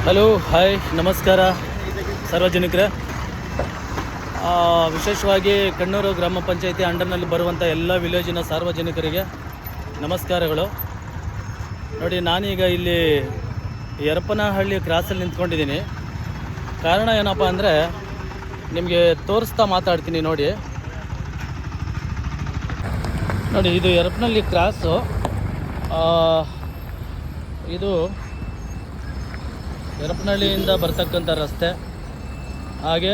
Hello hi ನಮಸ್ಕಾರ ಸಾರ್ವಜನಿಕರೇ. ವಿಶೇಷವಾಗಿ ಕಣ್ಣೂರು ಗ್ರಾಮ ಪಂಚಾಯಿತಿ ಅಂಡರ್ನಲ್ಲಿ ಬರುವಂಥ ಎಲ್ಲ ವಿಲೇಜಿನ ಸಾರ್ವಜನಿಕರಿಗೆ ನಮಸ್ಕಾರಗಳು. ನೋಡಿ, ನಾನೀಗ ಇಲ್ಲಿ ಯರಪನಹಳ್ಳಿ ಕ್ರಾಸಲ್ಲಿ ನಿಂತ್ಕೊಂಡಿದ್ದೀನಿ. ಕಾರಣ ಏನಪ್ಪ ಅಂದರೆ ನಿಮಗೆ ತೋರಿಸ್ತಾ ಮಾತಾಡ್ತೀನಿ. ನೋಡಿ, ಇದು ಯರಪನಹಳ್ಳಿ ಕ್ರಾಸು. ಇದು ಯರಪನಹಳ್ಳಿಯಿಂದ ಬರ್ತಕ್ಕಂಥ ರಸ್ತೆ. ಹಾಗೆ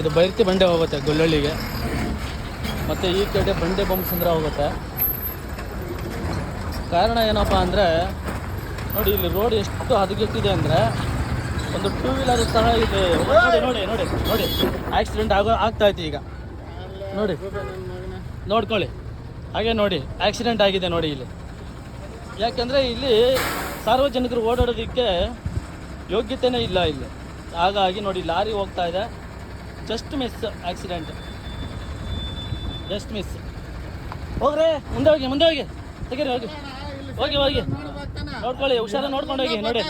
ಇದು ಬೈರ್ತಿ ಬಂಡೆ ಹೋಗುತ್ತೆ ಗೊಲ್ಲಳ್ಳಿಗೆ, ಮತ್ತು ಈ ಕಡೆ ಬಂಡೆ ಬೊಮ್ಮಸಂದ್ರ ಹೋಗುತ್ತೆ. ಕಾರಣ ಏನಪ್ಪ ಅಂದರೆ ನೋಡಿ, ಇಲ್ಲಿ ರೋಡ್ ಎಷ್ಟು ಹದಗೆಟ್ಟಿದೆ ಅಂದರೆ ಒಂದು ಟೂ ವೀಲರ್ ಸಹ ಇದೆ. ನೋಡಿ ನೋಡಿ ನೋಡಿ ಆಕ್ಸಿಡೆಂಟ್ ಆಗ್ತಾಯಿತ್ತು ಈಗ. ನೋಡ್ಕೊಳ್ಳಿ, ಹಾಗೆ ನೋಡಿ ಆಕ್ಸಿಡೆಂಟ್ ಆಗಿದೆ ನೋಡಿ ಇಲ್ಲಿ. ಯಾಕೆಂದರೆ ಇಲ್ಲಿ ಸಾರ್ವಜನಿಕರು ಓಡಾಡೋದಕ್ಕೆ ಯೋಗ್ಯತೆಯೇ ಇಲ್ಲ ಇಲ್ಲಿ. ಹಾಗಾಗಿ ನೋಡಿ, ಲಾರಿ ಹೋಗ್ತಾ ಇದೆ, just miss accident, just miss. ಹೋಗ್ರೆ, ಮುಂದೆ ಹೋಗಿ ತೆಗೀರಿ, ಹೋಗಿ ನೋಡ್ಕೊಳ್ಳಿ, ಹುಷಾರ ನೋಡ್ಕೊಂಡು ಹೋಗಿ. ನೋಡಿ,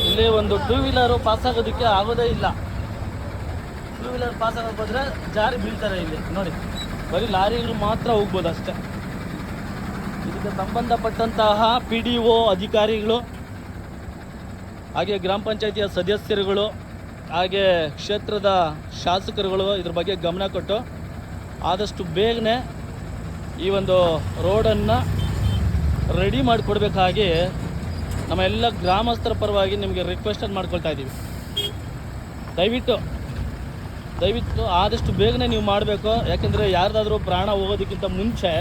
ಇಲ್ಲಿ ಒಂದು ಟೂ ವೀಲರು ಪಾಸ್ ಆಗೋದಕ್ಕೆ ಆಗೋದೇ ಇಲ್ಲ. ಟೂ ವೀಲರ್ ಪಾಸ್ ಆಗೋದ್ರೆ ಜಾರಿ ಬೀಳ್ತಾರೆ ಇಲ್ಲಿ. ನೋಡಿ, ಬರೀ ಲಾರಿಗಳು ಮಾತ್ರ ಹೋಗ್ಬೋದು ಅಷ್ಟೇ. ಇದಕ್ಕೆ ಸಂಬಂಧಪಟ್ಟಂತಹ PDO ಅಧಿಕಾರಿಗಳು, ಹಾಗೆ ಗ್ರಾಮ ಪಂಚಾಯಿತಿಯ ಸದಸ್ಯರುಗಳು, ಹಾಗೆ ಕ್ಷೇತ್ರದ ಶಾಸಕರುಗಳು ಇದ್ರ ಬಗ್ಗೆ ಗಮನ ಕೊಟ್ಟು ಆದಷ್ಟು ಬೇಗನೆ ಈ ಒಂದು ರೋಡನ್ನು ರೆಡಿ ಮಾಡಿಕೊಡ್ಬೇಕಾಗಿ ನಮ್ಮ ಎಲ್ಲ ಗ್ರಾಮಸ್ಥರ ಪರವಾಗಿ ನಿಮಗೆ ರಿಕ್ವೆಸ್ಟನ್ನು ಮಾಡ್ಕೊಳ್ತಾ ಇದ್ದೀವಿ. ದಯವಿಟ್ಟು ಆದಷ್ಟು ಬೇಗನೆ ನೀವು ಮಾಡಬೇಕು. ಯಾಕೆಂದರೆ ಯಾರ್ದಾದ್ರೂ ಪ್ರಾಣ ಹೋಗೋದಕ್ಕಿಂತ ಮುಂಚೆ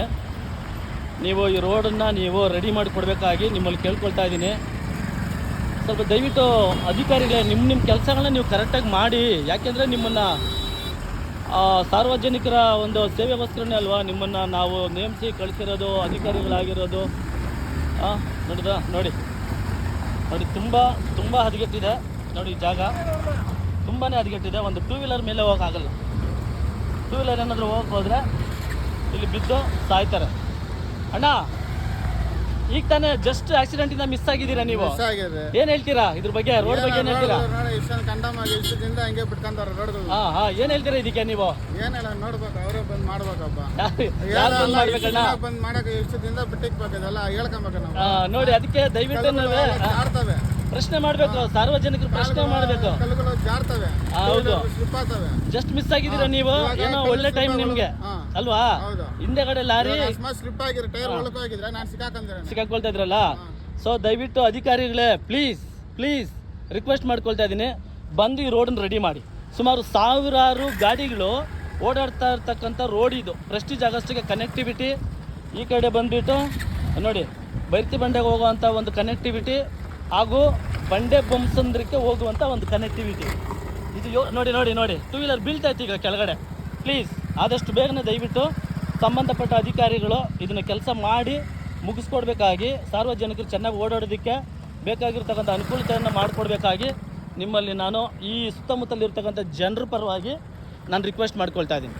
ನೀವು ಈ ರೋಡನ್ನು ನೀವು ರೆಡಿ ಮಾಡಿಕೊಡ್ಬೇಕಾಗಿ ನಿಮ್ಮಲ್ಲಿ ಕೇಳ್ಕೊಳ್ತಾ ಇದ್ದೀನಿ. ಸ್ವಲ್ಪ ದಯವಿಟ್ಟು ಅಧಿಕಾರಿಗಳೇ, ನಿಮ್ಮ ಕೆಲಸಗಳನ್ನ ನೀವು ಕರೆಕ್ಟಾಗಿ ಮಾಡಿ. ಯಾಕೆಂದರೆ ನಿಮ್ಮನ್ನು ಸಾರ್ವಜನಿಕರ ಒಂದು ಸೇವೆಗೋಸ್ಕರನೇ ಅಲ್ವಾ ನಿಮ್ಮನ್ನು ನಾವು ನೇಮಿಸಿ ಕಳಿಸಿರೋದು, ಅಧಿಕಾರಿಗಳಾಗಿರೋದು. ನೋಡಿ ತುಂಬ ಹದಗೆಟ್ಟಿದೆ. ನೋಡಿ, ಜಾಗ ತುಂಬಾ ಹದಗೆಟ್ಟಿದೆ. ಒಂದು ಟೂ ವೀಲರ್ ಮೇಲೆ ಹೋಗೋಕ್ಕಾಗಲ್ಲ. ಟೂ ವೀಲರ್ ಏನಾದರೂ ಹೋದ್ರೆ ಇಲ್ಲಿ ಬಿದ್ದು ಸಾಯ್ತಾರೆ. ಅಣ್ಣ, ಈಗ ತಾನೇ ಜಸ್ಟ್ ಆಕ್ಸಿಡೆಂಟಿಂದ ಮಿಸ್ ಆಗಿದ್ದೀರಾ ನೀವು. ಏನ್ ಹೇಳ್ತೀರಾ ಇದ್ರ ಬಗ್ಗೆ? ರೋಡ್ ಬಗ್ಗೆ ಏನ್ ಹೇಳ್ತೀರಾ? ಏನ್ ಹೇಳ್ತೀರಾ ಇದಕ್ಕೆ ನೀವು? ನೋಡ್ಬೇಕು, ಅವರೇ ಬಂದ್ ಮಾಡ್ಬೇಕಪ್ಪ. ನೋಡಿ, ಅದಕ್ಕೆ ದಯವಿಟ್ಟು ಪ್ರಶ್ನೆ ಮಾಡ್ಬೇಕು, ಸಾರ್ವಜನಿಕರು ಪ್ರಶ್ನೆ ಮಾಡ್ಬೇಕು. ಹೌದು, ಜಸ್ಟ್ ಮಿಸ್ ಆಗಿದ್ದೀರಾ ನೀವು. ಏನೋ ಒಳ್ಳೆ ಟೈಮ್ ನಿಮ್ಗೆ ಅಲ್ವಾ? ಹಿಂದೆಗಡೆ ಲಾರಿ ಸಿಕ್ಕಾಕೊಳ್ತಾ ಇದ್ರಲ್ಲ. ಸೊ ದಯವಿಟ್ಟು ಅಧಿಕಾರಿಗಳೇ, ಪ್ಲೀಸ್ ರಿಕ್ವೆಸ್ಟ್ ಮಾಡ್ಕೊಳ್ತಾ ಇದ್ದೀನಿ, ಬಂದು ಈ ರೋಡನ್ನು ರೆಡಿ ಮಾಡಿ. ಸುಮಾರು ಸಾವಿರಾರು ಗಾಡಿಗಳು ಓಡಾಡ್ತಾ ಇರ್ತಕ್ಕಂಥ ರೋಡ್ ಇದು. ಪ್ರೆಸ್ಟೀಜ್ ಆಗಸ್ಟಿಗೆ ಕನೆಕ್ಟಿವಿಟಿ, ಈ ಕಡೆ ಬಂದುಬಿಟ್ಟು ನೋಡಿ ಬೈರ್ತಿ ಬಂಡೆಗೆ ಹೋಗುವಂಥ ಒಂದು ಕನೆಕ್ಟಿವಿಟಿ, ಹಾಗೂ ಬಂಡೆ ಬೊಮ್ಮಸಂದ್ರಕ್ಕೆ ಹೋಗುವಂಥ ಒಂದು ಕನೆಕ್ಟಿವಿಟಿ ಇದು. ನೋಡಿ ಟೂ ವೀಲರ್ ಬೀಳ್ತಾಯಿತ್ತು ಈಗ ಕೆಳಗಡೆ. ಪ್ಲೀಸ್ ಆದಷ್ಟು ಬೇಗನೆ ದಯವಿಟ್ಟು ಸಂಬಂಧಪಟ್ಟ ಅಧಿಕಾರಿಗಳು ಇದನ್ನು ಕೆಲಸ ಮಾಡಿ ಮುಗಿಸ್ಕೊಡ್ಬೇಕಾಗಿ, ಸಾರ್ವಜನಿಕರು ಚೆನ್ನಾಗಿ ಓಡಾಡೋದಕ್ಕೆ ಬೇಕಾಗಿರ್ತಕ್ಕಂಥ ಅನುಕೂಲತೆಯನ್ನು ಮಾಡಿಕೊಡ್ಬೇಕಾಗಿ ನಿಮ್ಮಲ್ಲಿ ನಾನು ಈ ಸುತ್ತಮುತ್ತಲಿರ್ತಕ್ಕಂಥ ಜನರ ಪರವಾಗಿ ನಾನು ರಿಕ್ವೆಸ್ಟ್ ಮಾಡ್ಕೊಳ್ತಾ ಇದ್ದೀನಿ.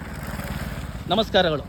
ನಮಸ್ಕಾರಗಳು.